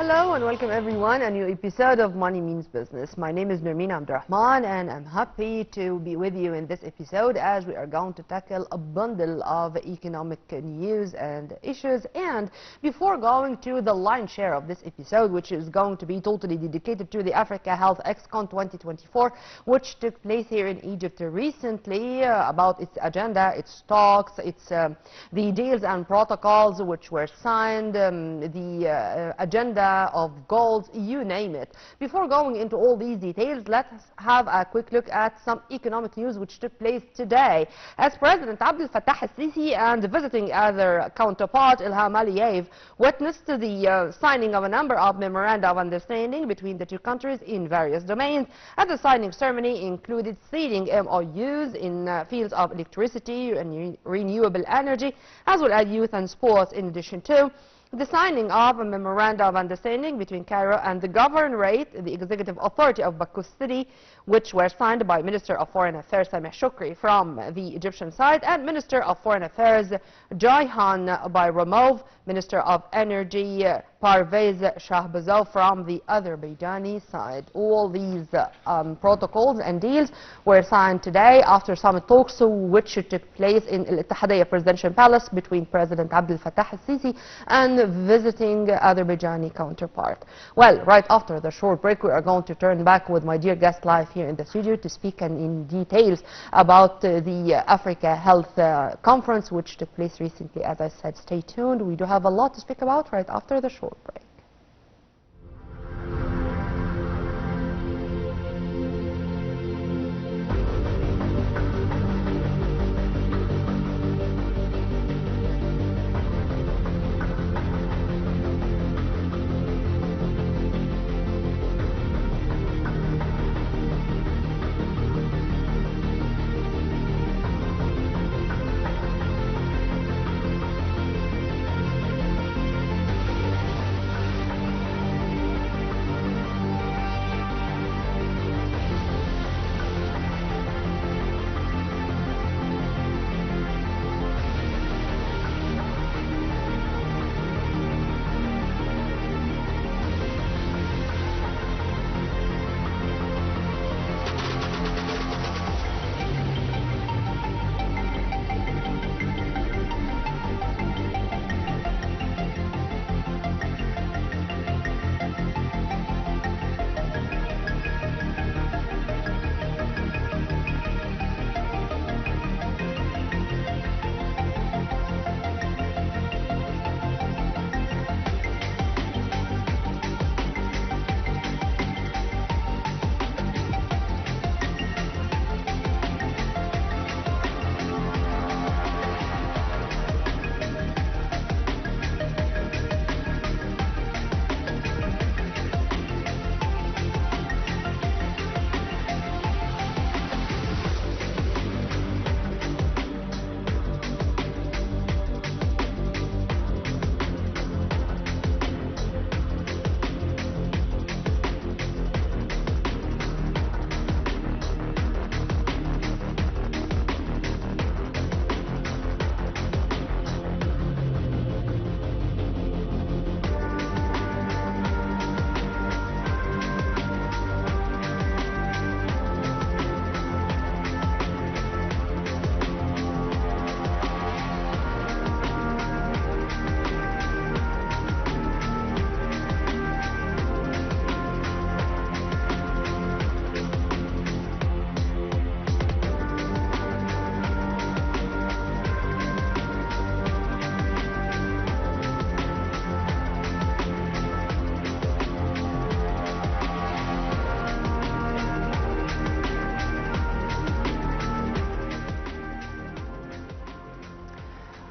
Hello and welcome everyone, a new episode of Money Means Business. My name is Nermeen Abdurrahman and I'm happy to be with you in this episode as we are going to tackle a bundle of economic news and issues. And before going to the lion's share of this episode, which is going to be totally dedicated to the Africa Health XCon 2024, which took place here in Egypt recently, about its agenda, its talks, the deals and protocols which were signed, the agenda of goals, you name it. Before going into all these details, let's have a quick look at some economic news which took place today. As President Abdel Fattah al-Sisi and visiting other counterpart Ilham Aliyev witnessed the signing of a number of memoranda of understanding between the two countries in various domains. At the signing ceremony included sealing MOUs in fields of electricity and renewable energy, as well as youth and sports, in addition to the signing of a memoranda of understanding between Cairo and the Governorate, the Executive Authority of Baku City, which were signed by Minister of Foreign Affairs Sameh Shoukry from the Egyptian side and Minister of Foreign Affairs Jaihan Bayramov, Minister of Energy Parvez Shahbazov from the Azerbaijani side. All these protocols and deals were signed today after summit talks which took place in Al Ittihadiyya Presidential Palace between President Abdel Fattah al-Sisi and visiting Azerbaijani counterpart. Well, right after the short break, we are going to turn back with my dear guest live here in the studio to speak in details about the Africa Health Conference which took place recently. As I said, stay tuned. We do have a lot to speak about right after the short break.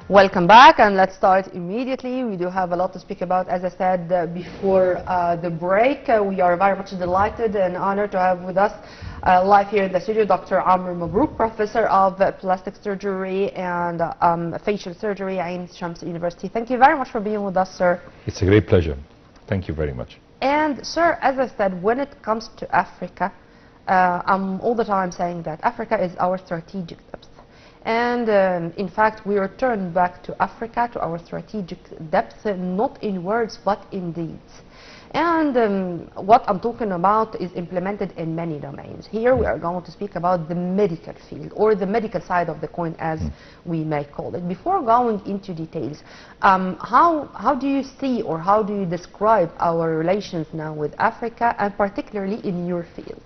Welcome back, and let's start immediately. We do have a lot to speak about. As I said before the break, we are very much delighted and honored to have with us live here in the studio Dr. Mabrouk, Professor of Plastic Surgery and Facial Surgery at Ain Shams University. Thank you very much for being with us, sir. It's a great pleasure. Thank you very much. And sir, as I said, when it comes to Africa, I'm all the time saying that Africa is our strategic depth. And in fact, we return back to Africa, to our strategic depth, not in words but in deeds. And what I'm talking about is implemented in many domains. Here we are going to speak about the medical field, or the medical side of the coin, as we may call it. Before going into details, how do you see, or how do you describe our relations now with Africa, and particularly in your field?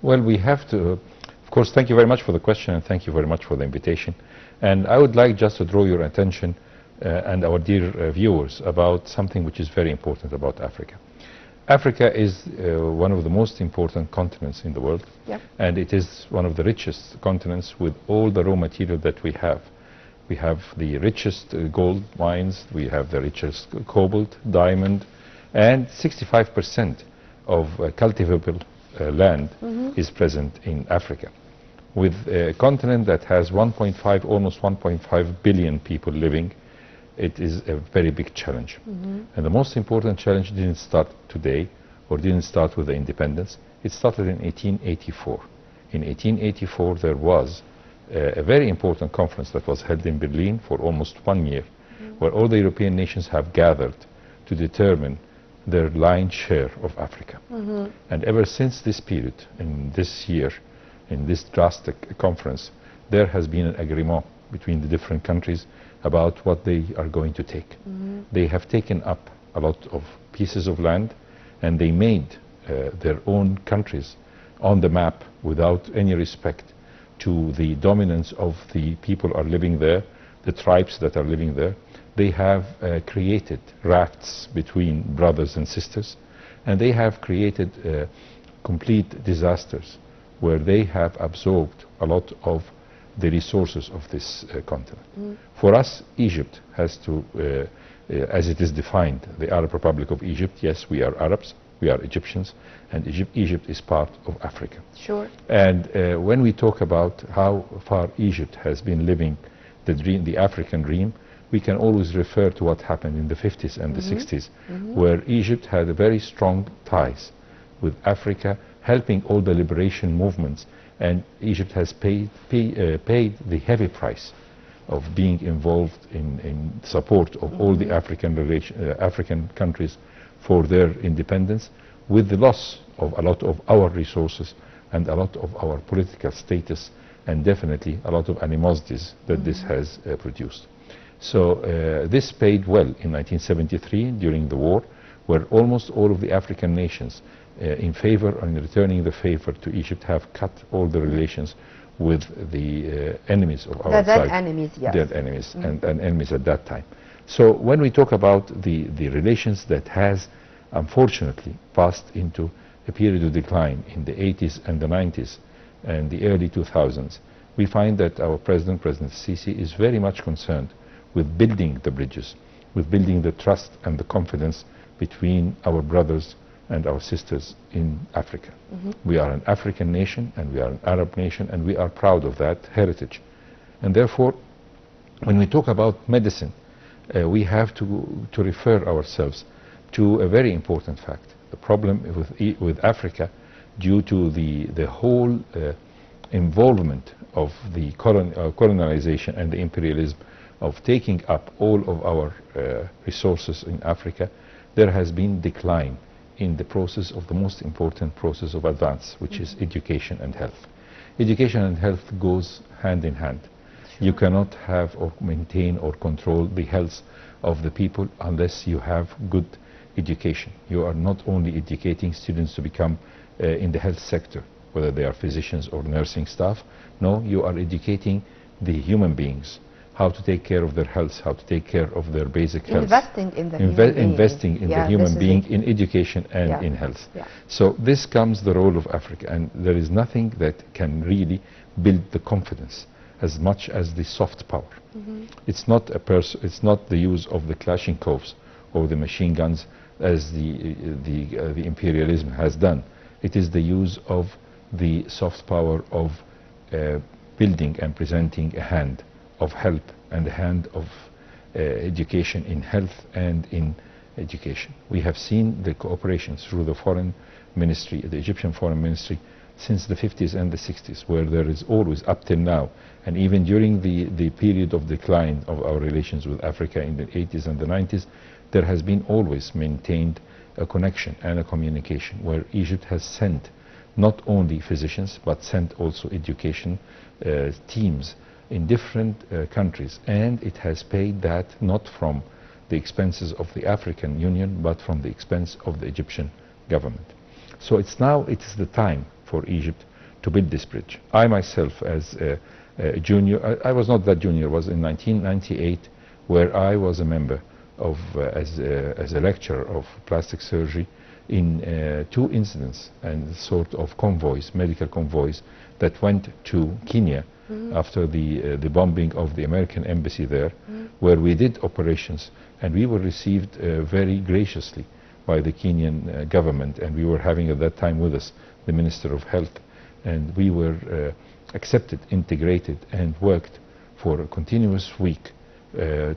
Well, we have to, of course, thank you very much for the question, and thank you very much for the invitation. And I would like just to draw your attention and our dear viewers about something which is very important about Africa. Africa is one of the most important continents in the world, and it is one of the richest continents with all the raw material that we have. We have the richest gold mines, we have the richest cobalt, diamond, and 65% of cultivable land is present in Africa. With a continent that has 1.5, almost 1.5 billion people living, it is a very big challenge. And the most important challenge didn't start today, or didn't start with the independence. It started in 1884. In 1884 there was a very important conference that was held in Berlin for almost 1 year, where all the European nations have gathered to determine their lion's share of Africa. And ever since this period, in this year, in this drastic conference, there has been an agreement between the different countries about what they are going to take. They have taken up a lot of pieces of land, and they made their own countries on the map without any respect to the dominance of the people are living there, the tribes that are living there. They have created rafts between brothers and sisters, and they have created complete disasters where they have absorbed a lot of the resources of this continent. For us, Egypt has to, as it is defined, the Arab Republic of Egypt, yes, we are Arabs, we are Egyptians, and Egypt is part of Africa. Sure. And when we talk about how far Egypt has been living the dream, the African dream, we can always refer to what happened in the 50s and the 60s, where Egypt had a very strong ties with Africa, helping all the liberation movements, and Egypt has paid the heavy price of being involved in support of all the African countries for their independence, with the loss of a lot of our resources and a lot of our political status, and definitely a lot of animosities that this has produced. So this paid well in 1973 during the war, where almost all of the African nations in favor and returning the favor to Egypt have cut all the relations with the enemies of our side. Dead enemies, yes. Dead enemies and enemies at that time. So when we talk about the relations that has unfortunately passed into a period of decline in the 80s and the 90s and the early 2000s, we find that our President Sisi, is very much concerned with building the bridges, with building the trust and the confidence between our brothers and our sisters in Africa. We are an African nation, and we are an Arab nation, and we are proud of that heritage. And therefore, when we talk about medicine, we have to refer ourselves to a very important fact. The problem with Africa, due to the whole involvement of the colonization and the imperialism of taking up all of our resources in Africa, there has been decline in the process of the most important process of advance, which is education and health. Education and health goes hand in hand. Sure. You cannot have or maintain or control the health of the people unless you have good education. You are not only educating students to become in the health sector, whether they are physicians or nursing staff. No, you are educating the human beings, how to take care of their health, how to take care of their basic health. Investing in the human being. Investing in the human being, in education and in health. So this comes the role of Africa, and there is nothing that can really build the confidence as much as the soft power. It's not it's not the use of the Kalashnikovs or the machine guns as the imperialism has done. It is the use of the soft power of building and presenting a hand of help and a hand of education in health and in education. We have seen the cooperation through the foreign ministry, the Egyptian foreign ministry, since the 50s and the 60s, where there is always, up till now, and even during the period of decline of our relations with Africa in the 80s and the 90s, there has been always maintained a connection and a communication where Egypt has sent not only physicians but sent also education teams in different countries, and it has paid that not from the expenses of the African Union but from the expense of the Egyptian government. So it's the time for Egypt to build this bridge. I myself, as a junior, I was not that junior, was in 1998 where I was a member of, as a lecturer of plastic surgery in 2 incidents and sort of convoys, medical convoys that went to Kenya after the bombing of the American embassy there, where we did operations, and we were received very graciously by the Kenyan government, and we were having at that time with us the Minister of Health, and we were accepted, integrated, and worked for a continuous week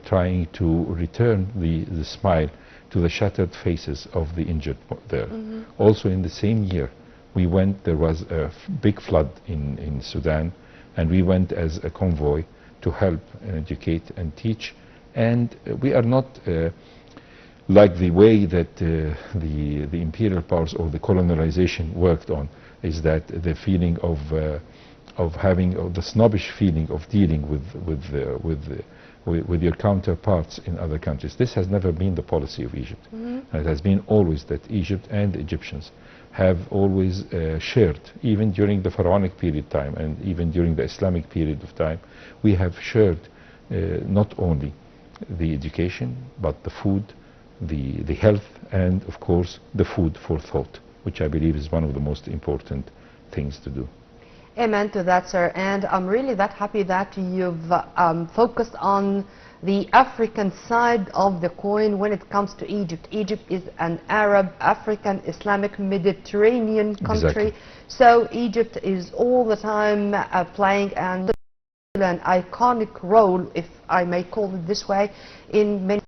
trying to return the smile to the shattered faces of the injured there. Also in the same year we went, there was a big flood in Sudan, and we went as a convoy to help and educate and teach. And we are not like the way that the imperial powers or the colonization worked on, is that the feeling of having the snobbish feeling of dealing with your counterparts in other countries. This has never been the policy of Egypt. And it has been always that Egypt and the Egyptians have always shared, even during the pharaonic period time and even during the Islamic period of time, we have shared not only the education but the food, the health, and of course the food for thought, which I believe is one of the most important things to do. Amen to that, sir. And I'm really that happy that you've focused on the African side of the coin when it comes to Egypt. Egypt is an Arab, African, Islamic, Mediterranean country. Exactly. So Egypt is all the time playing an iconic role, if I may call it this way, in many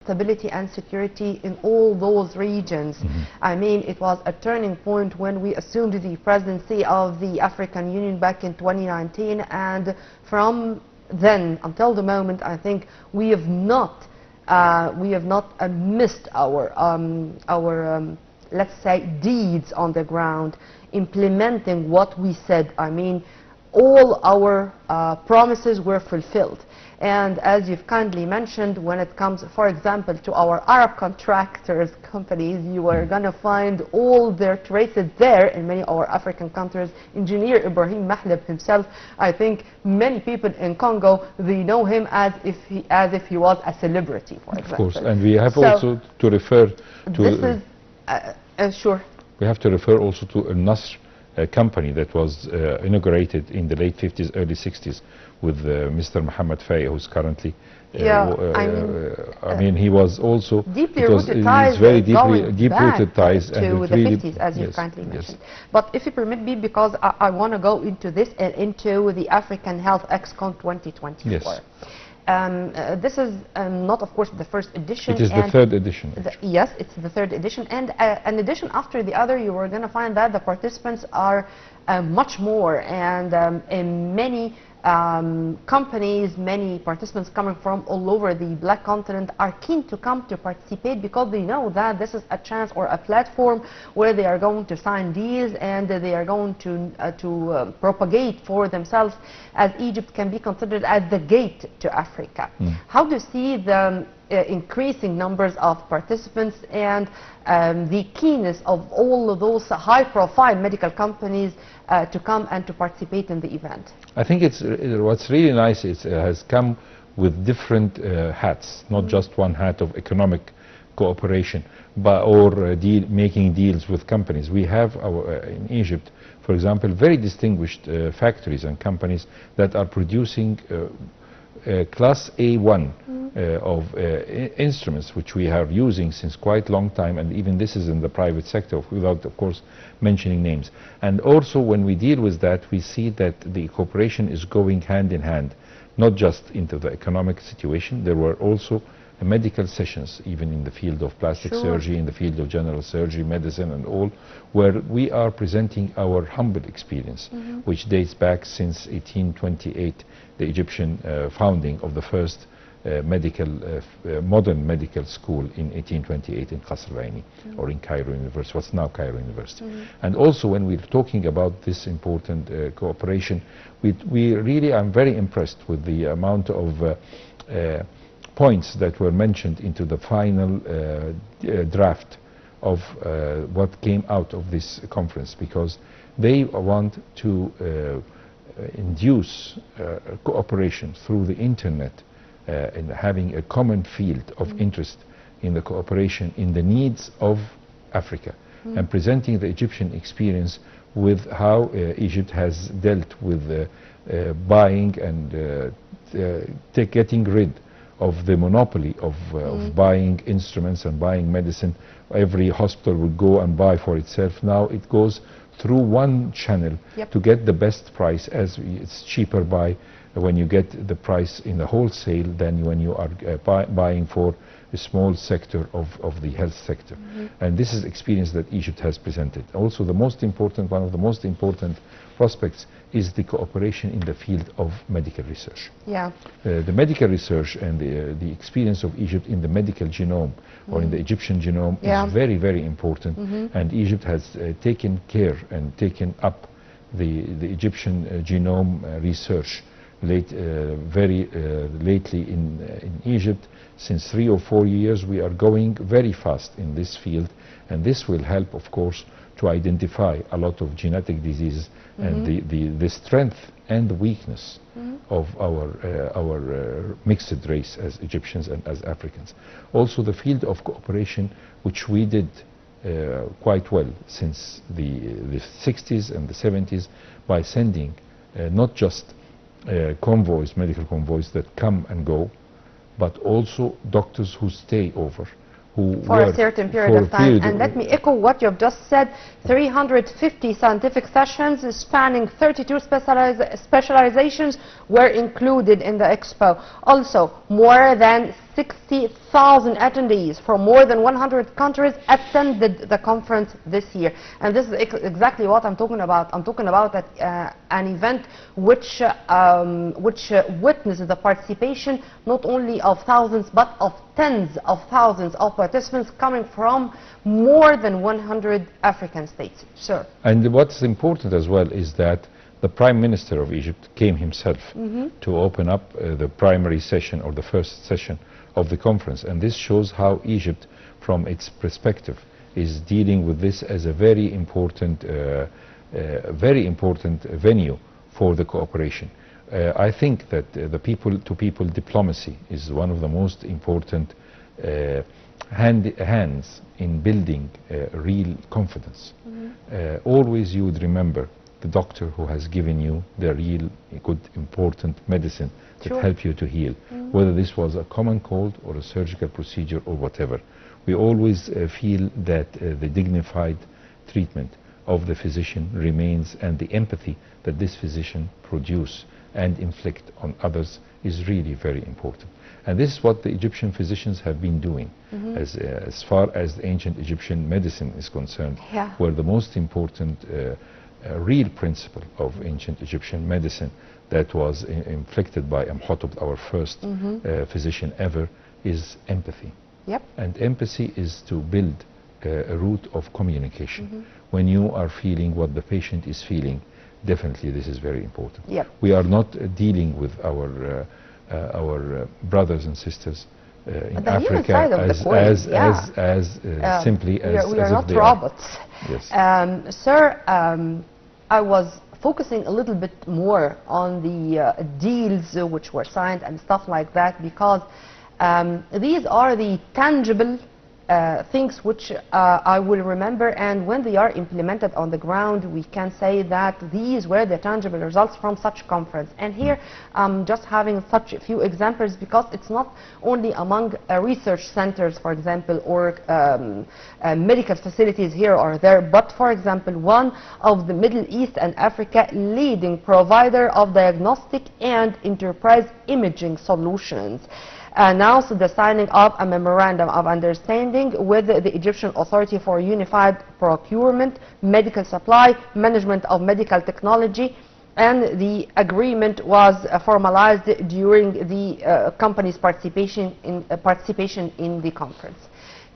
stability and security in all those regions. I mean, it was a turning point when we assumed the presidency of the African Union back in 2019, and from then until the moment, I think we have not missed our let's say deeds on the ground, implementing what we said. I mean, all our promises were fulfilled. And as you've kindly mentioned, when it comes, for example, to our Arab contractors companies, you are going to find all their traces there in many of our African countries. Engineer Ibrahim Mahleb himself, I think many people in Congo, they know him as if he was a celebrity, for example. Of course, and we have also to refer to... This is, sure. We have to refer also to Al-Nasr, a company that was inaugurated in the late 50s, early 60s with Mr. Muhammad Faye, who's currently, I mean, he was also deeply rooted ties, very deep rooted ties to the really 50s, as you kindly mentioned. Yes. But if you permit me, because I want to go into this and into the African Health Excon 2024. Yes. This is not, of course, the first edition. It is the third edition. Yes, it's the third edition. And an edition after the other, you are going to find that the participants are much more. And in many companies, many participants coming from all over the Black continent are keen to come to participate because they know that this is a chance or a platform where they are going to sign deals and they are going to propagate for themselves, as Egypt can be considered as the gate to Africa. How do you see the increasing numbers of participants and the keenness of all of those high-profile medical companies to come and to participate in the event? I think what's really nice is it has come with different hats, not just one hat of economic cooperation, but making deals with companies. We have in Egypt, for example, very distinguished factories and companies that are producing class A1 of instruments, which we are using since quite a long time, and even this is in the private sector, without, of course, mentioning names. And also, when we deal with that, we see that the cooperation is going hand in hand, not just into the economic situation. There were also medical sessions, even in the field of plastic surgery, in the field of general surgery, medicine, and all, where we are presenting our humble experience, which dates back since 1828, the Egyptian founding of the first modern medical school in 1828 in Qasr Aini, or in Cairo University, what's now Cairo University. And also when we're talking about this important cooperation, we really, I'm very impressed with the amount of points that were mentioned into the final draft of what came out of this conference, because they want to induce cooperation through the internet, and having a common field of interest in the cooperation in the needs of Africa, and presenting the Egyptian experience with how Egypt has dealt with buying and getting rid of the monopoly of buying instruments and buying medicine. Every hospital would go and buy for itself. Now it goes through one channel to get the best price, as it's cheaper when you get the price in the wholesale than when you are buying for a small sector of the health sector. And this is experience that Egypt has presented. Also, one of the most important prospects is the cooperation in the field of medical research. The medical research and the experience of Egypt in the medical genome, or in the Egyptian genome, is very, very important. And Egypt has taken care and taken up the Egyptian genome research very lately in Egypt. Since 3 or 4 years we are going very fast in this field, and this will help, of course, to identify a lot of genetic diseases and the strength and the weakness of our mixed race as Egyptians and as Africans. Also the field of cooperation, which we did quite well since the 60s and the 70s, by sending not just convoys, medical convoys that come and go, but also doctors who stay over, who for a certain period of time. And let me echo what you've just said. 350 scientific sessions spanning 32 specializations were included in the expo. Also, more than 60,000 attendees from more than 100 countries attended the conference this year. And this is exactly what I'm talking about. I'm talking about that, an event which witnesses the participation not only of thousands but of tens of thousands of participants coming from more than 100 African states. Sir. And what's important as well is that the Prime Minister of Egypt came himself to open up the primary session, or the first session of the conference. And this shows how Egypt, from its perspective, is dealing with this as a very important venue for the cooperation. I think that the people-to-people diplomacy is one of the most important hands in building real confidence. Always you would remember the doctor who has given you the real good important medicine that help you to heal, whether this was a common cold or a surgical procedure or whatever. We always feel that the dignified treatment of the physician remains, and the empathy that this physician produce and inflict on others is really very important. And this is what the Egyptian physicians have been doing as far as the ancient Egyptian medicine is concerned, where the most important real principle of ancient Egyptian medicine that was inflicted by Imhotep, our first physician ever, is empathy. And empathy is to build a route of communication. When you are feeling what the patient is feeling, definitely this is very important. We are not dealing with our brothers and sisters in Africa as simply as we are not robots. Sir, I was focusing a little bit more on the deals which were signed and stuff like that, because these are the tangible things which I will remember, and when they are implemented on the ground, we can say that these were the tangible results from such conference. And here I'm just having such a few examples, because it's not only among research centers, for example, or medical facilities here or there, but for example, one of the Middle East and Africa leading provider of diagnostic and enterprise imaging solutions announced the signing of a memorandum of understanding with the Egyptian Authority for Unified Procurement, Medical Supply, Management of Medical Technology, And the agreement was formalized during the company's participation in the conference.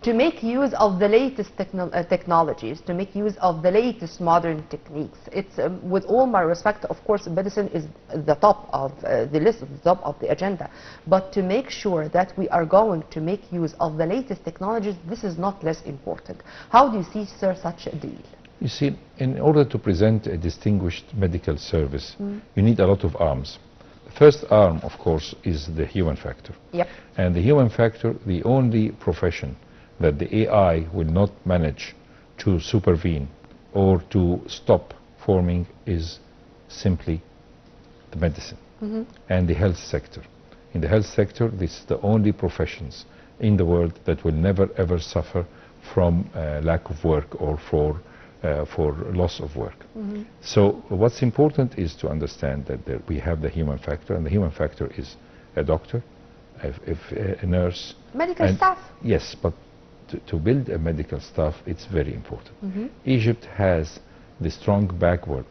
To make use of the latest technologies, to make use of the latest modern techniques. It's, with all my respect, of course, medicine is the top of the list, the top of the agenda. But to make sure that we are going to make use of the latest technologies, this is not less important. How do you see, sir, such a deal? You see, in order to present a distinguished medical service, you need a lot of arms. The first arm, of course, is the human factor. Yep. And the human factor, the only profession that the AI will not manage to supervene or to stop forming is simply the medicine and the health sector. In the health sector, this is the only professions in the world that will never ever suffer from lack of work or for loss of work. So what's important is to understand that we have the human factor, and the human factor is a doctor, a nurse. Medical staff. Yes, but to build a medical staff, it's very important. Egypt has the strong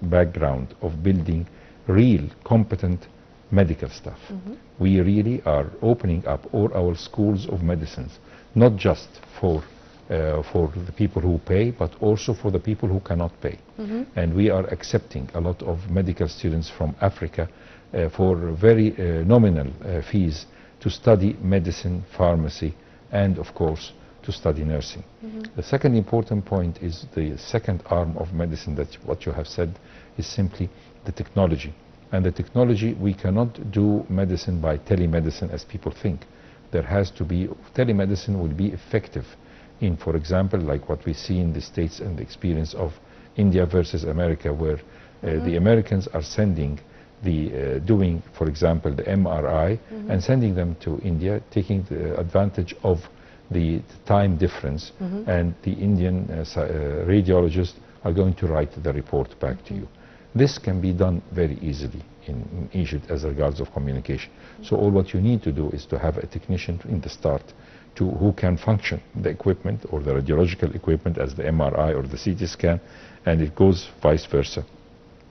background of building real competent medical staff. We really are opening up all our schools of medicines, not just for the people who pay, but also for the people who cannot pay. And we are accepting a lot of medical students from Africa for very nominal fees to study medicine, pharmacy, and of course to study nursing. The second important point is the second arm of medicine, that what you have said is simply the technology. And the technology, we cannot do medicine by telemedicine as people think. There has to be, telemedicine will be effective in, for example, like what we see in the States and the experience of India versus America, where the Americans are sending doing, for example, the MRI and sending them to India, taking the advantage of the time difference, and the Indian radiologists are going to write the report back to you. This can be done very easily in Egypt as regards of communication. So all what you need to do is to have a technician in the start who can function the equipment or the radiological equipment as the MRI or the CT scan, and it goes vice versa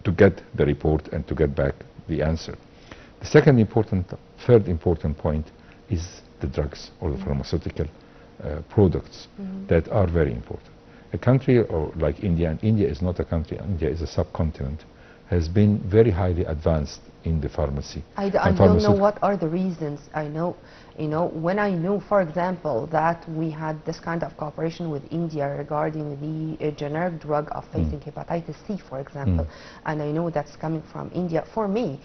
to get the report and to get back the answer. The third important point is the drugs or the pharmaceutical products that are very important. A country like India, and India is not a country, India is a subcontinent, has been very highly advanced in the pharmacy. I don't know what are the reasons. I know, when I knew, for example, that we had this kind of cooperation with India regarding the generic drug of facing hepatitis C, for example, and I know that's coming from India, for me,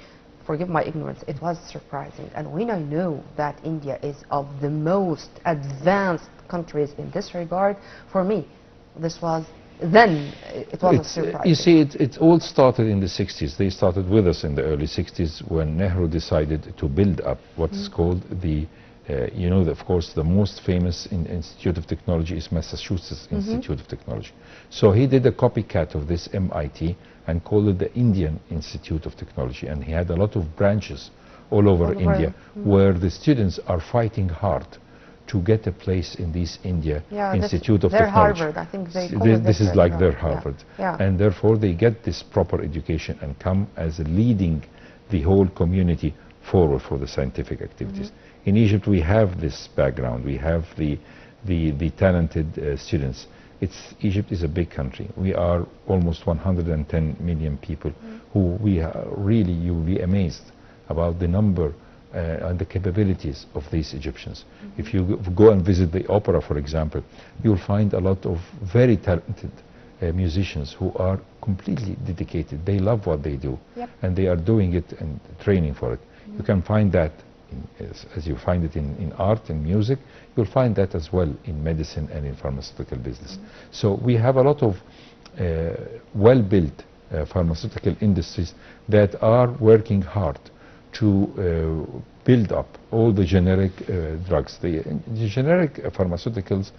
forgive my ignorance, it was surprising. And when I know that India is of the most advanced countries in this regard, for me, this was, then it was a surprise. You see, it all started in the 60s. They started with us in the early 60s when Nehru decided to build up what's called the, of course, the most famous Institute of Technology is Massachusetts Institute of Technology. So he did a copycat of this MIT and called it the Indian Institute of Technology. And he had a lot of branches all over India where the students are fighting hard to get a place in this India Institute of Technology. Harvard, I think they call this is like their Harvard. Yeah. And therefore they get this proper education and come as leading the whole community forward for the scientific activities. In Egypt we have this background, we have the talented students. Egypt is a big country. We are almost 110 million people who you will be amazed about the number and the capabilities of these Egyptians. If you go and visit the opera, for example, you'll find a lot of very talented musicians who are completely dedicated. They love what they do, and they are doing it and training for it. You can find that, as you find it in art and music, you'll find that as well in medicine and in pharmaceutical business. So we have a lot of well-built pharmaceutical industries that are working hard to build up all the generic drugs. The generic pharmaceuticals,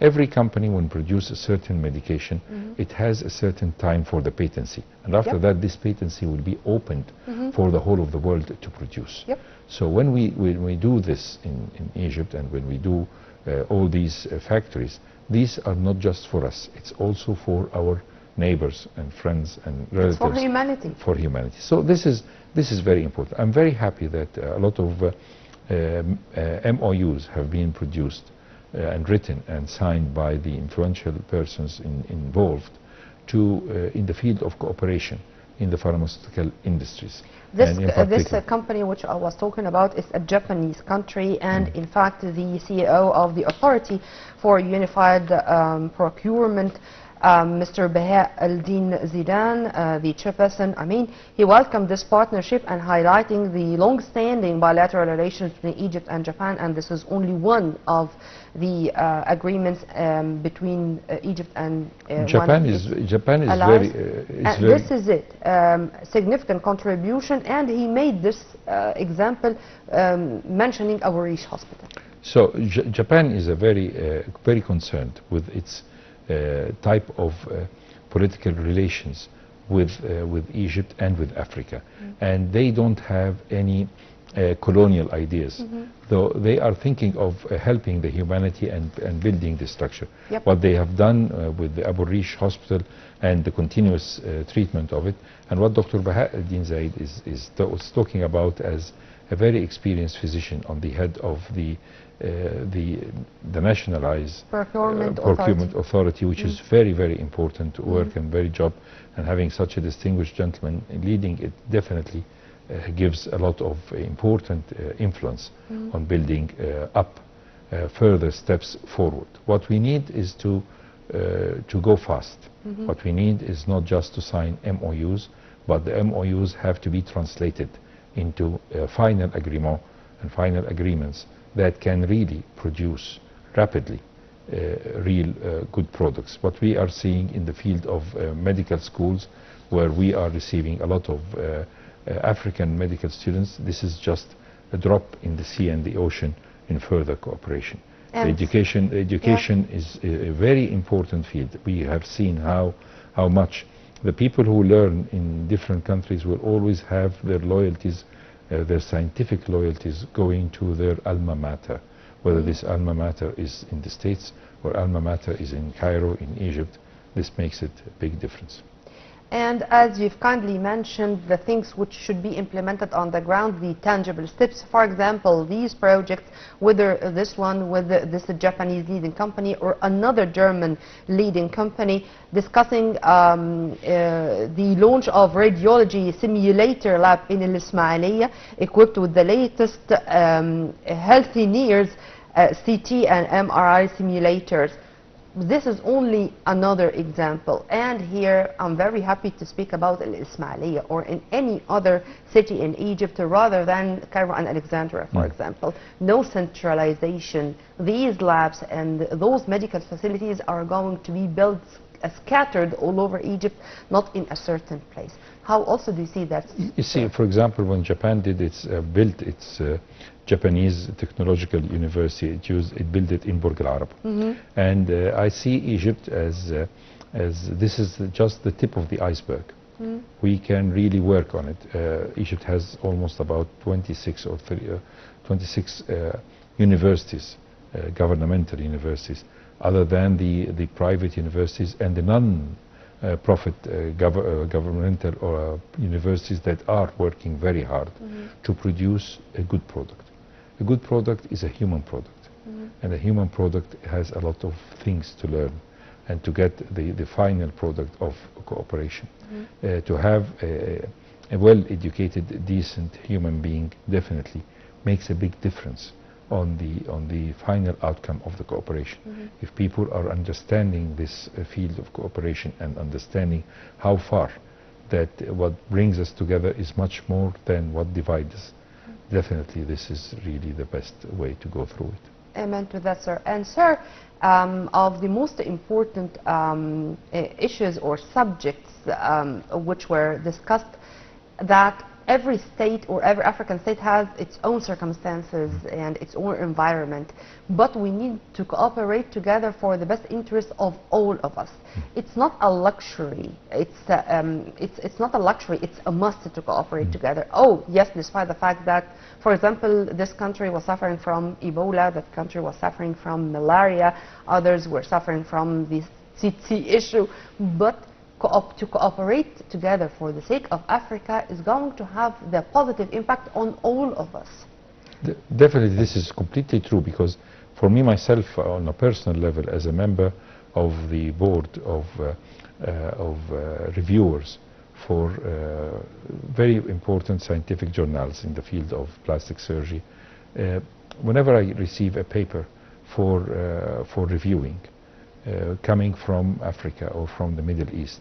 every company when produces a certain medication, it has a certain time for the patency. And after that, this patency will be opened for the whole of the world to produce. So when we do this in Egypt, and when we do all these factories, these are not just for us, it's also for our neighbors and friends and It's relatives. for humanity. For humanity. So this is very important. I'm very happy that a lot of MOUs have been produced and written and signed by the influential persons involved in the field of cooperation in the pharmaceutical industries. This company which I was talking about is a Japanese country, and in fact the CEO of the Authority for Unified Procurement, Mr. Baha Al-Din Zidane, the chairperson, he welcomed this partnership and highlighting the long-standing bilateral relations between Egypt and Japan, and this is only one of the agreements between Egypt and Japan is very this is it, significant contribution, and he made this example mentioning our Rish hospital. So Japan is a very concerned with its type of political relations with Egypt and with Africa, and they don't have any colonial ideas, though they are thinking of helping the humanity and building the structure. Yep. What they have done with the Abu Rish hospital and the continuous treatment of it, and what Dr. Baha Al-Din Zaid was talking about as a very experienced physician on the head of the nationalized procurement authority, which is very important to work and very job, and having such a distinguished gentleman leading it definitely gives a lot of important influence on building up further steps forward. What we need is to go fast. What we need is not just to sign MOUs, but the MOUs have to be translated into final agreement and final agreements that can really produce rapidly real good products. What we are seeing in the field of medical schools, where we are receiving a lot of African medical students, this is just a drop in the sea and the ocean in further cooperation. And education is a very important field. We have seen how much the people who learn in different countries will always have their loyalties, their scientific loyalties going to their alma mater, whether this alma mater is in the States or alma mater is in Cairo, in Egypt. This makes it a big difference. And as you've kindly mentioned, the things which should be implemented on the ground, the tangible steps, for example, these projects, whether this one with this Japanese leading company or another German leading company, discussing the launch of radiology simulator lab in Al Ismailia, equipped with the latest healthy nears CT and MRI simulators. This is only another example, and here I'm very happy to speak about Al Ismailia or in any other city in Egypt rather than Cairo and Alexandria, for example. No centralization. These labs and those medical facilities are going to be built scattered all over Egypt, not in a certain place. How also do you see that? You see, for example, when Japan did built its Japanese Technological University, it built it in Burj Al Arab, and I see Egypt as this is just the tip of the iceberg. We can really work on it. Egypt has almost about 26 universities, governmental universities, other than the private universities and the non-profit governmental or universities that are working very hard to produce a good product. A good product is a human product, and a human product has a lot of things to learn and to get the final product of cooperation. To have a well-educated, decent human being definitely makes a big difference on the final outcome of the cooperation. If people are understanding this field of cooperation and understanding how far that what brings us together is much more than what divides us, definitely this is really the best way to go through it. Amen to that, sir. And sir, of the most important issues or subjects which were discussed, that every state or every African state has its own circumstances and its own environment, but we need to cooperate together for the best interest of all of us. It's not a luxury. It's not a luxury. It's a must to cooperate together. Oh yes, despite the fact that, for example, this country was suffering from Ebola, that country was suffering from malaria, others were suffering from the CT issue, but to cooperate together for the sake of Africa is going to have the positive impact on all of us. Definitely, this is completely true, because for me myself, on a personal level, as a member of the board of reviewers for very important scientific journals in the field of plastic surgery, whenever I receive a paper for reviewing coming from Africa or from the Middle East,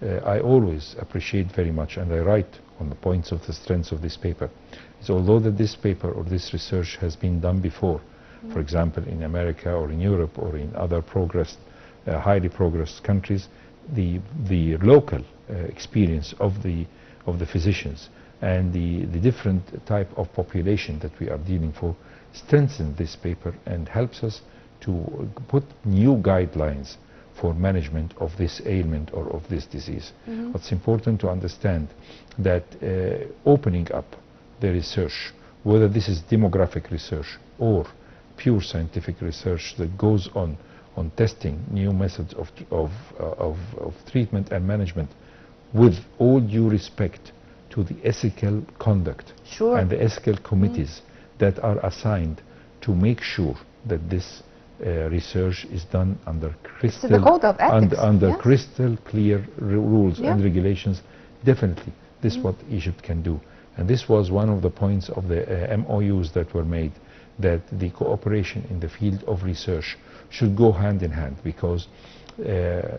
I always appreciate very much, and I write on the points of the strengths of this paper. So although that this paper or this research has been done before, for example in America or in Europe or in other highly progressed countries, the local experience of the physicians and the different type of population that we are dealing for strengthens this paper and helps us to put new guidelines for management of this ailment or of this disease. What's important to understand that opening up the research, whether this is demographic research or pure scientific research that goes on testing new methods of treatment and management, with all due respect to the ethical conduct and the ethical committees that are assigned to make sure that this research is done under crystal clear rules and regulations. Definitely, this is what Egypt can do. And this was one of the points of the MOUs that were made, that the cooperation in the field of research should go hand in hand, because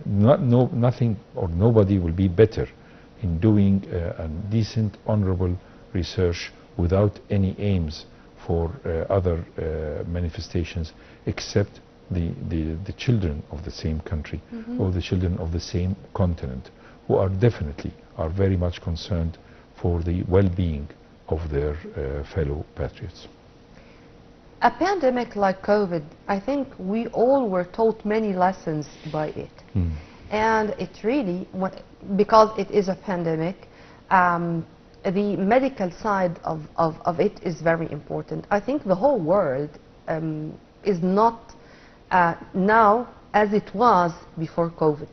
nothing or nobody will be better in doing a decent, honorable research without any aims for other manifestations, except the children of the same country or the children of the same continent, who are very much concerned for the well-being of their fellow patriots. A pandemic like COVID, I think we all were taught many lessons by it. And it really, because it is a pandemic, the medical side of it is very important. I think the whole world is not now as it was before COVID.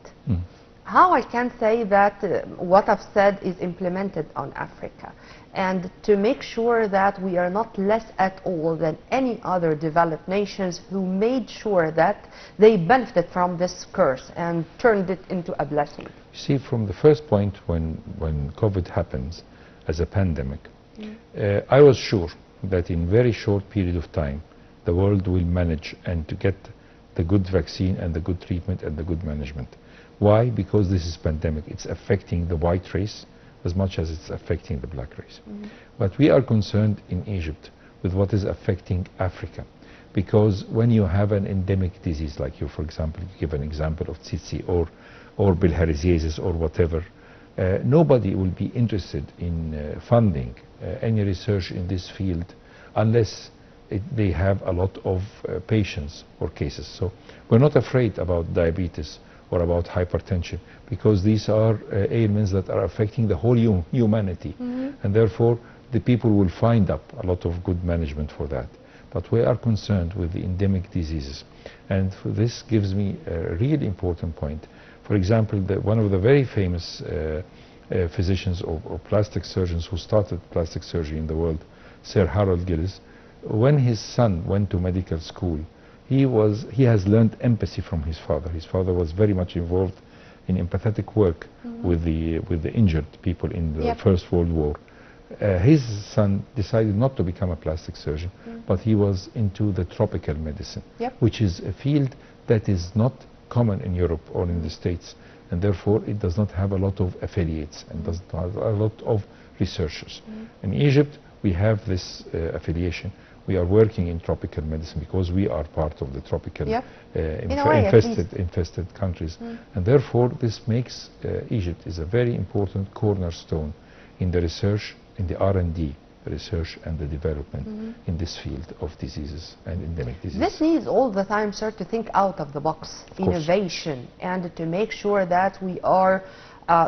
How I can say that what I've said is implemented on Africa, and to make sure that we are not less at all than any other developed nations who made sure that they benefit from this curse and turned it into a blessing. See, from the first point when COVID happens as a pandemic, I was sure that in very short period of time the world will manage and to get the good vaccine and the good treatment and the good management. Why? Because this is pandemic. It's affecting the white race as much as it's affecting the black race. But we are concerned in Egypt with what is affecting Africa, because when you have an endemic disease, like you, for example, you give an example of tsetse or bilharziasis or whatever, nobody will be interested in funding any research in this field unless they have a lot of patients or cases. So we're not afraid about diabetes or about hypertension, because these are ailments that are affecting the whole humanity, and therefore the people will find up a lot of good management for that. But we are concerned with the endemic diseases, and this gives me a really important point. For example, one of the very famous physicians or plastic surgeons who started plastic surgery in the world, Sir Harold Gillis, when his son went to medical school, he has learned empathy from his father. His father was very much involved in empathetic work with the injured people in the First World War. His son decided not to become a plastic surgeon, but he was into the tropical medicine, which is a field that is not common in Europe or in the States, and therefore it does not have a lot of affiliates and does not have a lot of researchers. In Egypt, we have this affiliation. We are working in tropical medicine because we are part of the tropical infested countries, and therefore this makes Egypt is a very important cornerstone in the research, in the R&D research and the development in this field of diseases and endemic diseases. This needs all the time, sir, to think out of the box, innovation, and to make sure that we are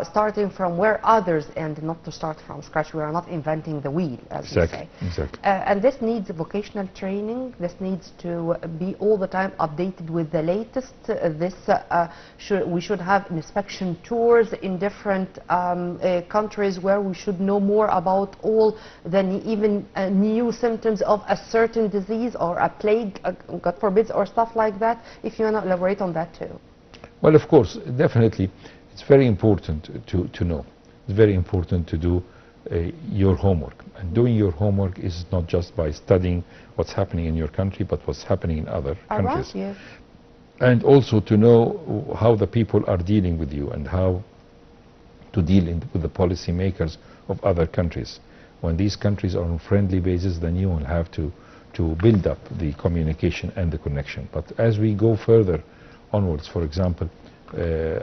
starting from where others end, not to start from scratch. We are not inventing the wheel, as you say. Exactly. And this needs vocational training. This needs to be all the time updated with the latest. We should have inspection tours in different countries where we should know more about all the even new symptoms of a certain disease or a plague, God forbid, or stuff like that. If you want to elaborate on that too. Well, of course, definitely. It's very important to know. It's very important to do your homework. And doing your homework is not just by studying what's happening in your country, but what's happening in other countries. Yes. And also to know how the people are dealing with you and how to deal with the policy makers of other countries. When these countries are on friendly basis, then you will have to build up the communication and the connection. But as we go further onwards, for example,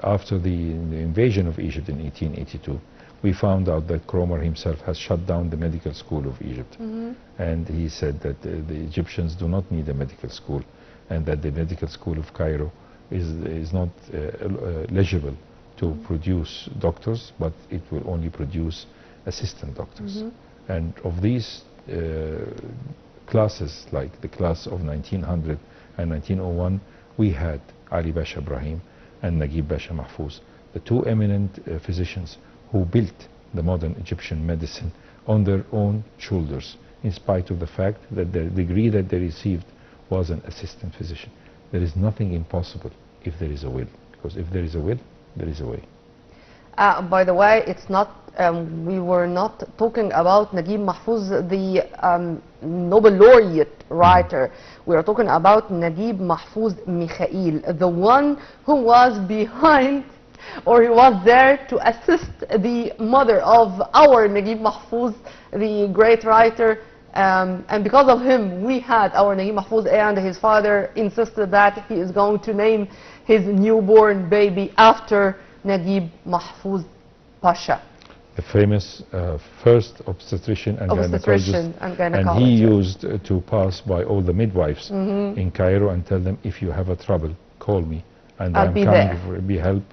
after the invasion of Egypt in 1882, we found out that Cromer himself has shut down the medical school of Egypt. And he said that the Egyptians do not need a medical school, and that the medical school of Cairo is not eligible to produce doctors, but it will only produce assistant doctors. And of these classes, like the class of 1900 and 1901, we had Ali Pasha Ibrahim and Naguib Pasha Mahfouz, the two eminent physicians who built the modern Egyptian medicine on their own shoulders, in spite of the fact that the degree that they received was an assistant physician. There is nothing impossible if there is a will, because if there is a will, there is a way. By the way, it's not. We were not talking about Naguib Mahfouz, the Nobel laureate writer. We are talking about Naguib Mahfouz Mikhail, the one who was behind, or he was there to assist the mother of our Naguib Mahfouz, the great writer. And because of him, we had our Naguib Mahfouz, and his father insisted that he is going to name his newborn baby after Naguib Mahfouz Pasha, the famous first obstetrician and gynecologist, and he used to pass by all the midwives in Cairo and tell them, if you have a trouble, call me, and I'm coming to be help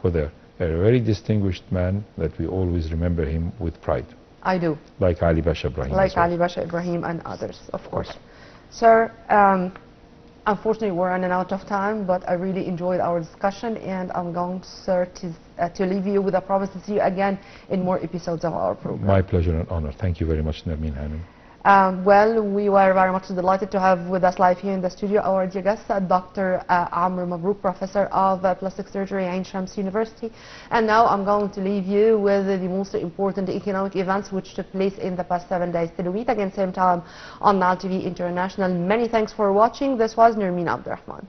for there. A very distinguished man that we always remember him with pride. I do. Like Ali Pasha Ibrahim. Like Ali Pasha Ibrahim and others, of course. Sir, unfortunately, we're running out of time, but I really enjoyed our discussion, and I'm going, sir, to leave you with a promise to see you again in more episodes of our program. My pleasure and honor. Thank you very much, Nermeen Hanum. Well, we were very much delighted to have with us live here in the studio our dear guest, Dr. Amr Mabrouk, Professor of Plastic Surgery at Ain Shams University. And now I'm going to leave you with the most important economic events which took place in the past 7 days. Till we meet again same time on Nile TV International. Many thanks for watching. This was Nermeen Abdurrahman.